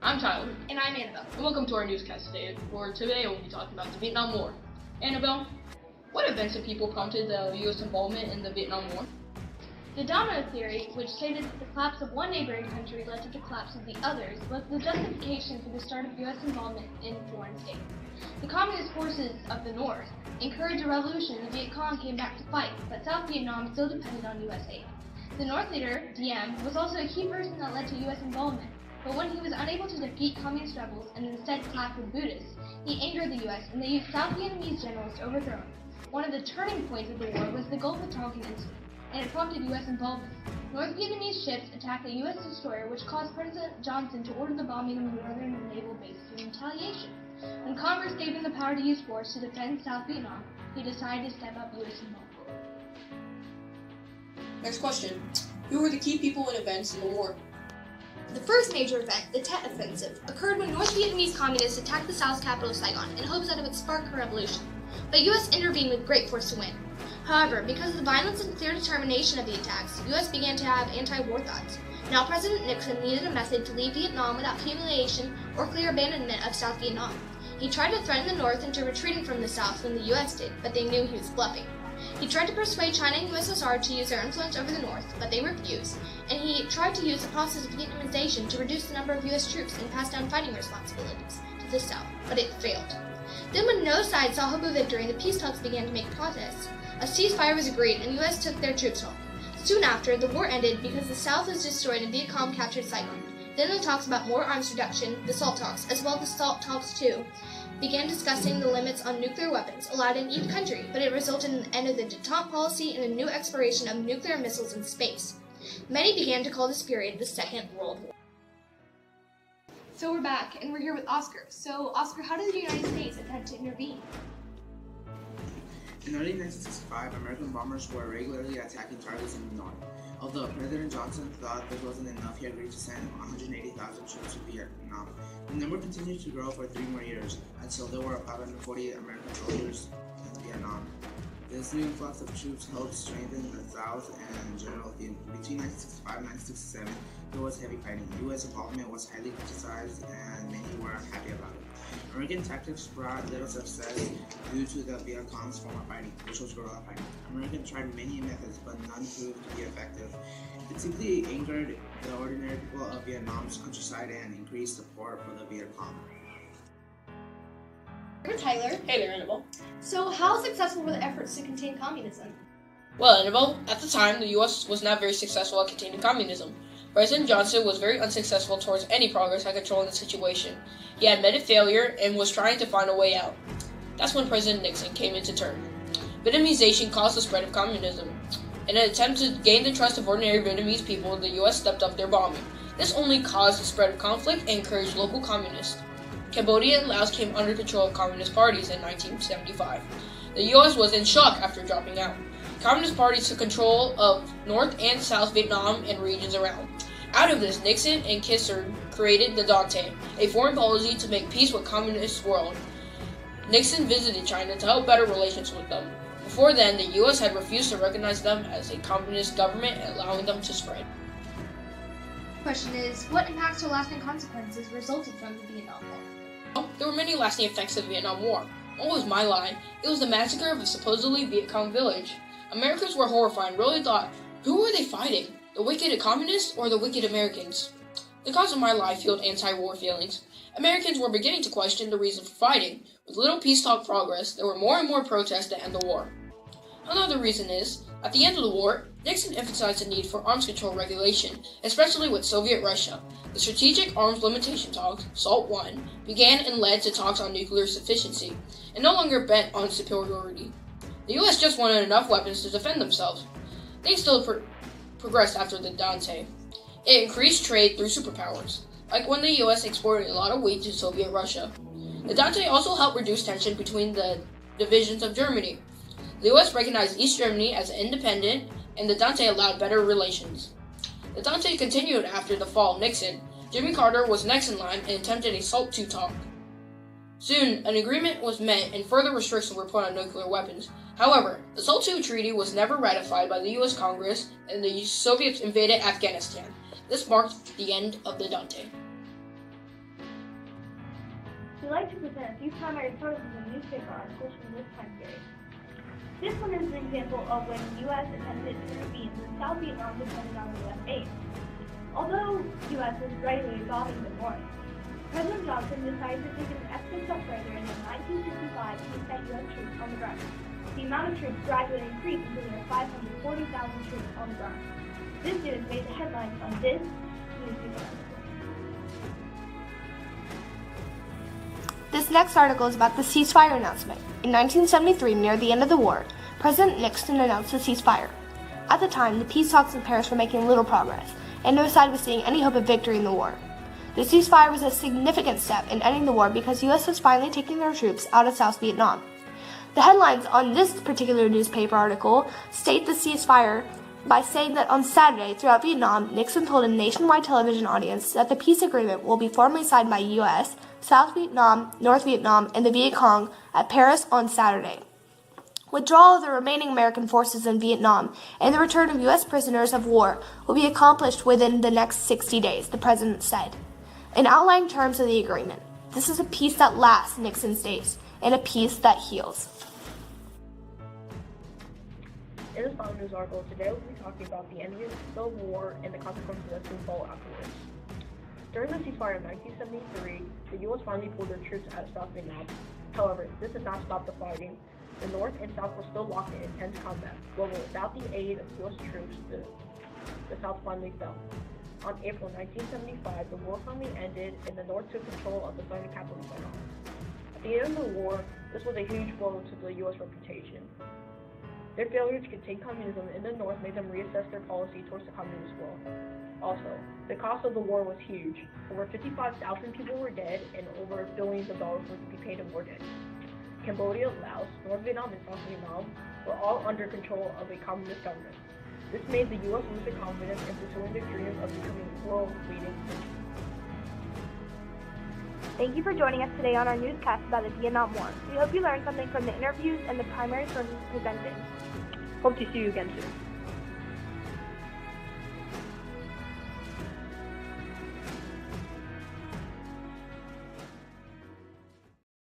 I'm Tyler, And I'm Annabelle. and welcome to our newscast today. For today, we'll be talking about the Vietnam War. Annabelle, what events and people prompted the U.S. involvement in the Vietnam War? The domino theory, which stated that the collapse of one neighboring country led to the collapse of the others, was the justification for the start of U.S. involvement in foreign states. The communist forces of the North encouraged a revolution and the Viet Cong came back to fight, but South Vietnam still depended on U.S. aid. The North leader, Diem, was also a key person that led to U.S. involvement. But when he was unable to defeat communist rebels and instead clash with Buddhists, he angered the U.S. and they used South Vietnamese generals to overthrow him. One of the turning points of the war was the Gulf of Tonkin incident, and it prompted U.S. involvement. North Vietnamese ships attacked a U.S. destroyer, which caused President Johnson to order the bombing of northern naval bases in retaliation. When Congress gave him the power to use force to defend South Vietnam, he decided to step up U.S. involvement. Next question. Who were the key people and events in the war? The first major event, the Tet Offensive, occurred when North Vietnamese communists attacked the South's capital Saigon in hopes that it would spark a revolution. But U.S. intervened with great force to win. However, because of the violence and clear determination of the attacks, the U.S. began to have anti-war thoughts. Now President Nixon needed a method to leave Vietnam without humiliation or clear abandonment of South Vietnam. He tried to threaten the North into retreating from the South when the U.S. did, but they knew he was bluffing. He tried to persuade China and USSR to use their influence over the North, but they refused, and he tried to use the process of Vietnamization to reduce the number of U.S. troops and pass down fighting responsibilities to the South, but it failed. Then when no side saw hope of victory and the peace talks began to make progress, a ceasefire was agreed and the U.S. took their troops home. Soon after, the war ended because the South was destroyed and Viet Cong captured Saigon. Then the talks about more arms reduction, the SALT talks, as well as the SALT talks II, began discussing the limits on nuclear weapons allowed in each country, but it resulted in the end of the détente policy and a new exploration of nuclear missiles in space. Many began to call this period the Second World War. So we're back, and we're here with Oscar. So, Oscar, how did the United States attempt to intervene? In early 1965, American bombers were regularly attacking targets in the north. Although President Johnson thought this wasn't enough, he agreed to send 180,000 troops to Vietnam. The number continued to grow for 3 more years, until there were 540 American soldiers in Vietnam. This new influx of troops helped strengthen the South and general between 1965 and 1967, there was heavy fighting. U.S. involvement was highly criticized and many were unhappy about it. American tactics brought little success due to the Viet Cong's form of fighting, which was guerrilla fighting. Americans tried many methods, but none proved to be effective. It simply angered the ordinary people of Vietnam's countryside and increased support for the Viet Cong. We're Tyler. Hey there, Annabelle. So, how successful were the efforts to contain communism? Well, Annabelle, at the time, the U.S. was not very successful at containing communism. President Johnson was very unsuccessful towards any progress at controlling the situation. He admitted failure and was trying to find a way out. That's when President Nixon came into turn. Vietnamization caused the spread of communism. In an attempt to gain the trust of ordinary Vietnamese people, the U.S. stepped up their bombing. This only caused the spread of conflict and encouraged local communists. Cambodia and Laos came under control of communist parties in 1975. The U.S. was in shock after dropping out. Communist parties took control of North and South Vietnam and regions around. Out of this, Nixon and Kissinger created the Entente, a foreign policy to make peace with communist world. Nixon visited China to help better relations with them. Before then, the U.S. had refused to recognize them as a communist government, allowing them to spread. Question is, what impacts or lasting consequences resulted from the Vietnam War? Well, there were many lasting effects of the Vietnam War. What was my line? It was the massacre of a supposedly Viet Cong village. Americans were horrified and really thought, who were they fighting? The wicked communists or the wicked Americans? The cause of my lie fueled anti-war feelings. Americans were beginning to question the reason for fighting. With little peace talk progress, there were more and more protests to end the war. Another reason is, at the end of the war, Nixon emphasized the need for arms control regulation, especially with Soviet Russia. The Strategic Arms Limitation Talks, SALT I, began and led to talks on nuclear sufficiency, and no longer bent on superiority. The U.S. just wanted enough weapons to defend themselves. Things still progressed after the Entente. It increased trade through superpowers, like when the U.S. exported a lot of wheat to Soviet Russia. The Entente also helped reduce tension between the divisions of Germany. The U.S. recognized East Germany as independent, and the Entente allowed better relations. The Entente continued after the fall of Nixon. Jimmy Carter was next in line and attempted a SALT II talk. Soon, an agreement was met and further restrictions were put on nuclear weapons. However, the SALT II treaty was never ratified by the U.S. Congress, and the Soviets invaded Afghanistan. This marked the end of the Entente. like to present a few primary sources of newspaper articles from this time period. This one is an example of when the U.S. attempted to intervene when South Vietnam depended on U.S. aid. Although the U.S. was regularly bombing the North, President Johnson decided to take it an extra step further and in 1965 he sent U.S. troops on the ground. The amount of troops gradually increased until there were 540,000 troops on the ground. This news made the headlines on this newspaper article. This next article is about the ceasefire announcement. In 1973, near the end of the war, President Nixon announced a ceasefire. At the time, the peace talks in Paris were making little progress, and no side was seeing any hope of victory in the war. The ceasefire was a significant step in ending the war because the U.S. was finally taking their troops out of South Vietnam. The headlines on this particular newspaper article state the ceasefire by saying that on Saturday, throughout Vietnam, Nixon told a nationwide television audience that the peace agreement will be formally signed by U.S., South Vietnam, North Vietnam, and the Viet Cong at Paris on Saturday. Withdrawal of the remaining American forces in Vietnam and the return of U.S. prisoners of war will be accomplished within the next 60 days, the president said. In outlining terms of the agreement, this is a peace that lasts, Nixon states, and a peace that heals. In this final news article today, we'll be talking about the ending of the war and the consequences that soon follow afterwards. During the ceasefire in 1973, the U.S. finally pulled their troops out of South Vietnam. However, this did not stop the fighting. The North and South were still locked in intense combat, but without the aid of U.S. troops, the South finally fell. On April 1975, the war finally ended, and the North took control of the southern capital Saigon. At the end of the war, this was a huge blow to the U.S. reputation. Their failure to contain communism in the North made them reassess their policy towards the communist world. Also, the cost of the war was huge. Over 55,000 people were dead, and over billions of dollars were to be paid in war debt. Cambodia, Laos, North Vietnam, and South Vietnam were all under control of a communist government. This made the U.S. lose their confidence in pursuing their dreams of becoming world-leading country. Thank you for joining us today on our newscast about the Vietnam War. We hope you learned something from the interviews and the primary sources presented. Hope to see you again soon.